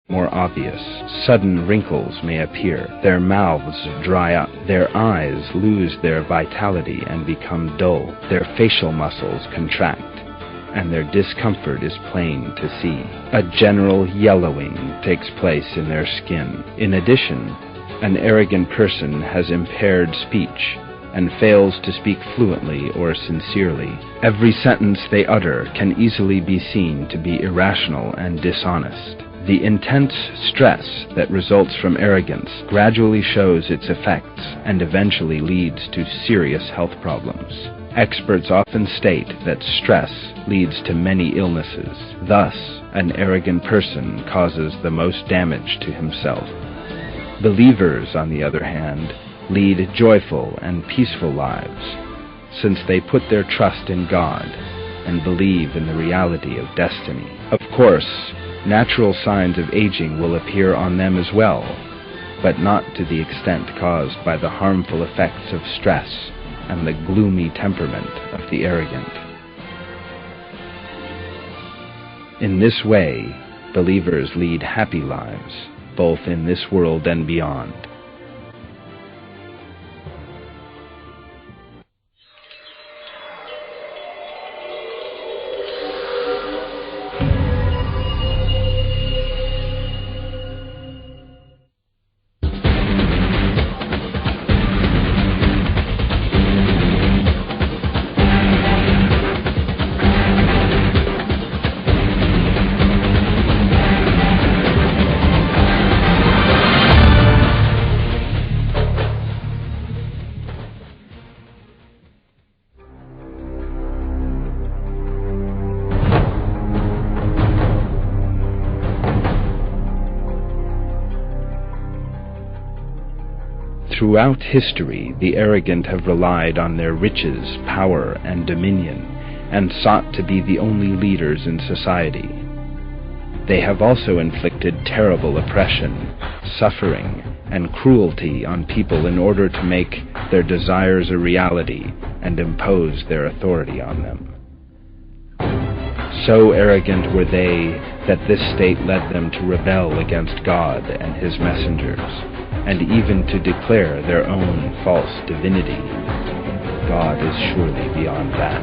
more obvious. Sudden wrinkles may appear, their mouths dry up, their eyes lose their vitality and become dull, their facial muscles contract, and their discomfort is plain to see. A general yellowing takes place in their skin. In addition, an arrogant person has impaired speech and fails to speak fluently or sincerely. Every sentence they utter can easily be seen to be irrational and dishonest. The intense stress that results from arrogance gradually shows its effects and eventually leads to serious health problems. Experts often state that stress leads to many illnesses. Thus, an arrogant person causes the most damage to himself. Believers, on the other hand, lead joyful and peaceful lives, since they put their trust in God and believe in the reality of destiny. Of course, natural signs of aging will appear on them as well, but not to the extent caused by the harmful effects of stress and the gloomy temperament of the arrogant. In this way, believers lead happy lives, both in this world and beyond. Throughout history, the arrogant have relied on their riches, power, and dominion, and sought to be the only leaders in society. They have also inflicted terrible oppression, suffering, and cruelty on people in order to make their desires a reality and impose their authority on them. So arrogant were they that this state led them to rebel against God and His messengers, and even to declare their own false divinity. God is surely beyond that.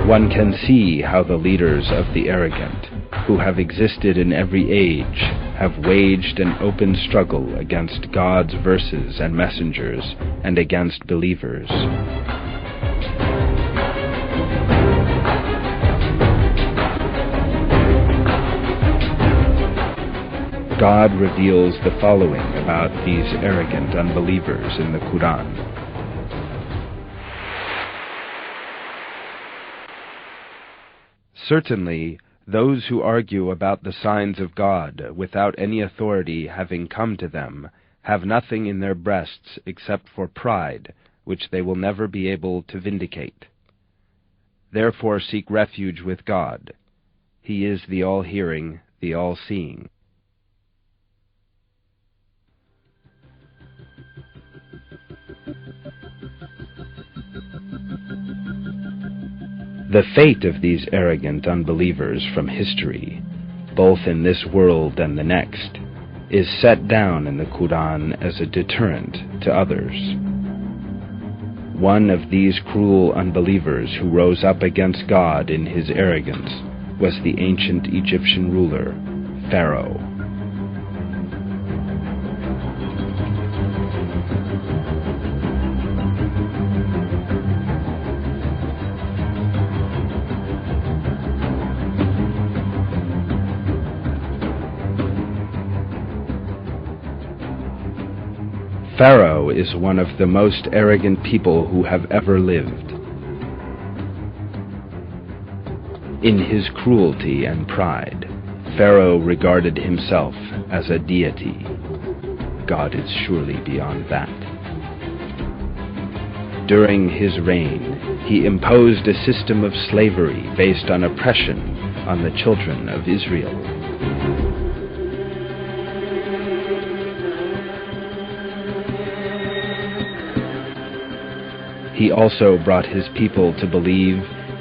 One can see how the leaders of the arrogant, who have existed in every age, have waged an open struggle against God's verses and messengers and against believers. God reveals the following about these arrogant unbelievers in the Qur'an. Certainly, those who argue about the signs of God without any authority having come to them have nothing in their breasts except for pride, which they will never be able to vindicate. Therefore seek refuge with God. He is the all-hearing, the all-seeing. The fate of these arrogant unbelievers from history, both in this world and the next, is set down in the Qur'an as a deterrent to others. One of these cruel unbelievers who rose up against God in his arrogance was the ancient Egyptian ruler, Pharaoh. Pharaoh is one of the most arrogant people who have ever lived. In his cruelty and pride, Pharaoh regarded himself as a deity. God is surely beyond that. During his reign, he imposed a system of slavery based on oppression on the children of Israel. He also brought his people to believe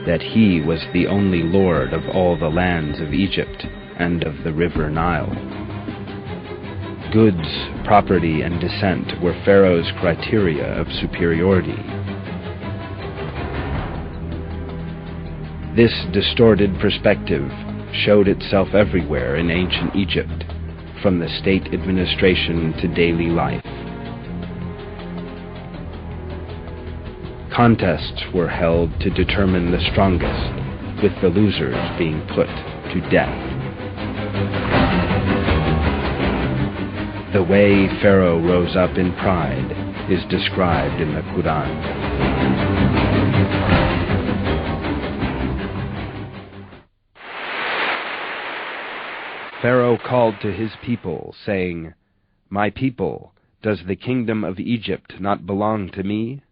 that he was the only Lord of all the lands of Egypt, and of the river Nile. Goods, property, and descent were Pharaoh's criteria of superiority. This distorted perspective showed itself everywhere in ancient Egypt, from the state administration to daily life. Contests were held to determine the strongest, with the losers being put to death. The way Pharaoh rose up in pride is described in the Qur'an. Pharaoh called to his people, saying, "My people, does the kingdom of Egypt not belong to me?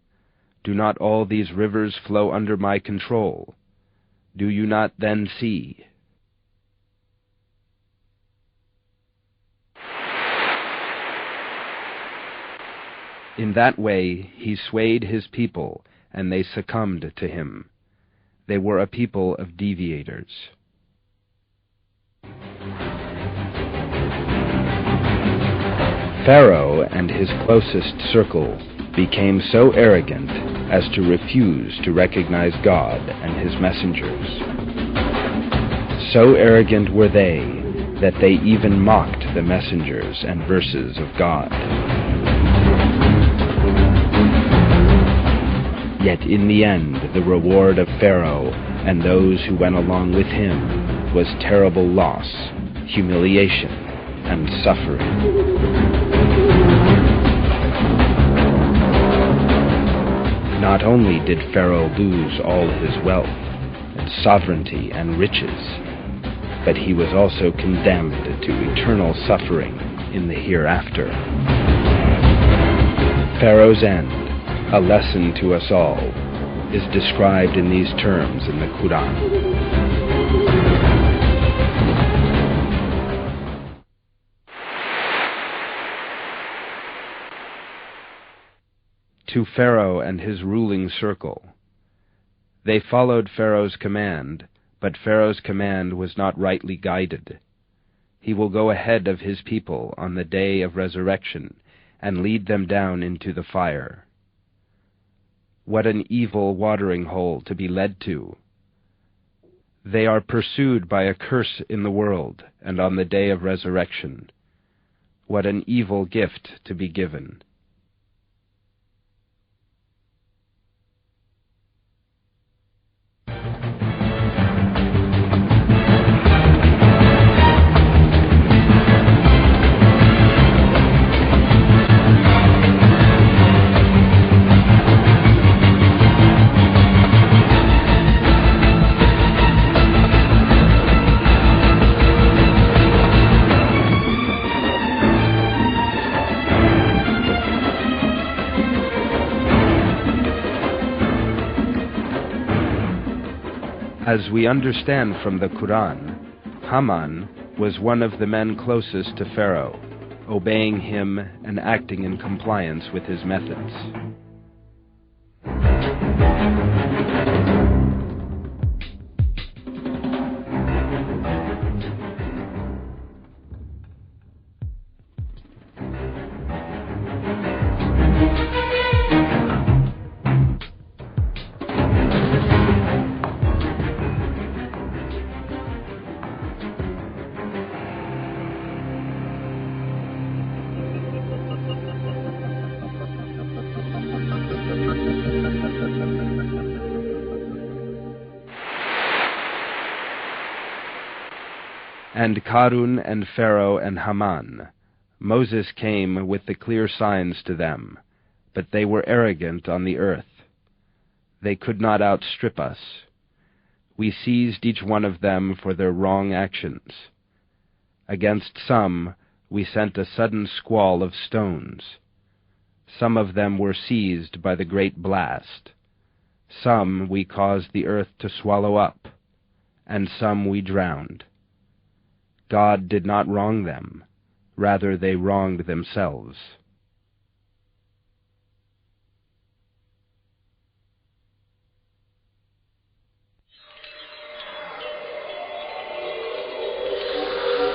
Do not all these rivers flow under my control? Do you not then see?" In that way he swayed his people, and they succumbed to him. They were a people of deviators. Pharaoh and his closest circle became so arrogant as to refuse to recognize God and his messengers. So arrogant were they that they even mocked the messengers and verses of God. Yet in the end, the reward of Pharaoh and those who went along with him was terrible loss, humiliation, and suffering. Not only did Pharaoh lose all his wealth, and sovereignty, and riches, but he was also condemned to eternal suffering in the hereafter. Pharaoh's end, a lesson to us all, is described in these terms in the Qur'an. To Pharaoh and his ruling circle. They followed Pharaoh's command, but Pharaoh's command was not rightly guided. He will go ahead of his people on the day of resurrection and lead them down into the fire. What an evil watering hole to be led to! They are pursued by a curse in the world and on the day of resurrection. What an evil gift to be given! As we understand from the Qur'an, Haman was one of the men closest to Pharaoh, obeying him and acting in compliance with his methods. And Qarun and Pharaoh and Haman, Moses came with the clear signs to them, but they were arrogant on the earth. They could not outstrip us. We seized each one of them for their wrong actions. Against some we sent a sudden squall of stones. Some of them were seized by the great blast. Some we caused the earth to swallow up, and some we drowned. God did not wrong them, rather they wronged themselves.